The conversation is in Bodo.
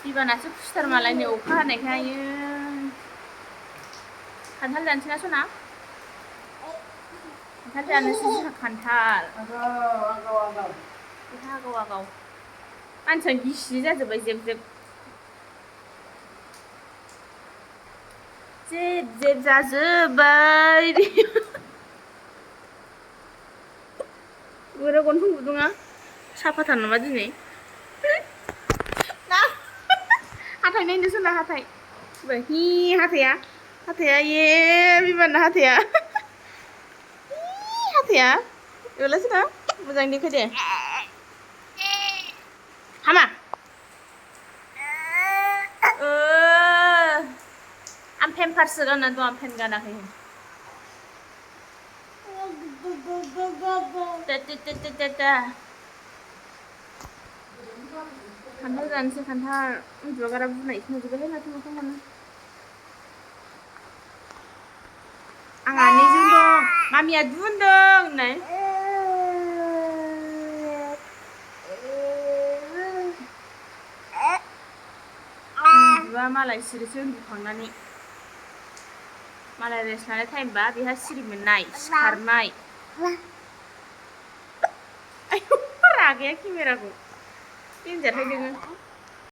बिबानासो खुसिथार मालायनि अखा हानायखाय खान्थाल जानोसै ना सना खान्थाल जानोसै जोंहा खान्थाल आगाव आगाव मानसियानो गिसि जाजोब्बाय जेब जेब जेब जेब जाजोब्बाय बोरै गन्थं गुदुङा साफाथार नामा दिनै ना हाथाय नायनो सोना हाथाय हि हाथाया ये बिबारना हाथाया हाथाया एवलासो ना मोजां देखाय दे हामा आं पेम्पार्ससो गानना दं आं पेन गानाखै खान्थाल जानोसै खान्थाल उन्दुआ बारा बुनायसो नुजोब्बायहाय माथो मोखां मोनो आं आनैजों दं मामिया दुनदों होननाय उन्दुआ मालाय सिरिसो उन्दुखांनानै मालाय रेस्ट लानाय टाइमबा बेहा सिरि मोननाय सिखारनाय आयौ रागाया केमेराखौ देनजारहाय नोङो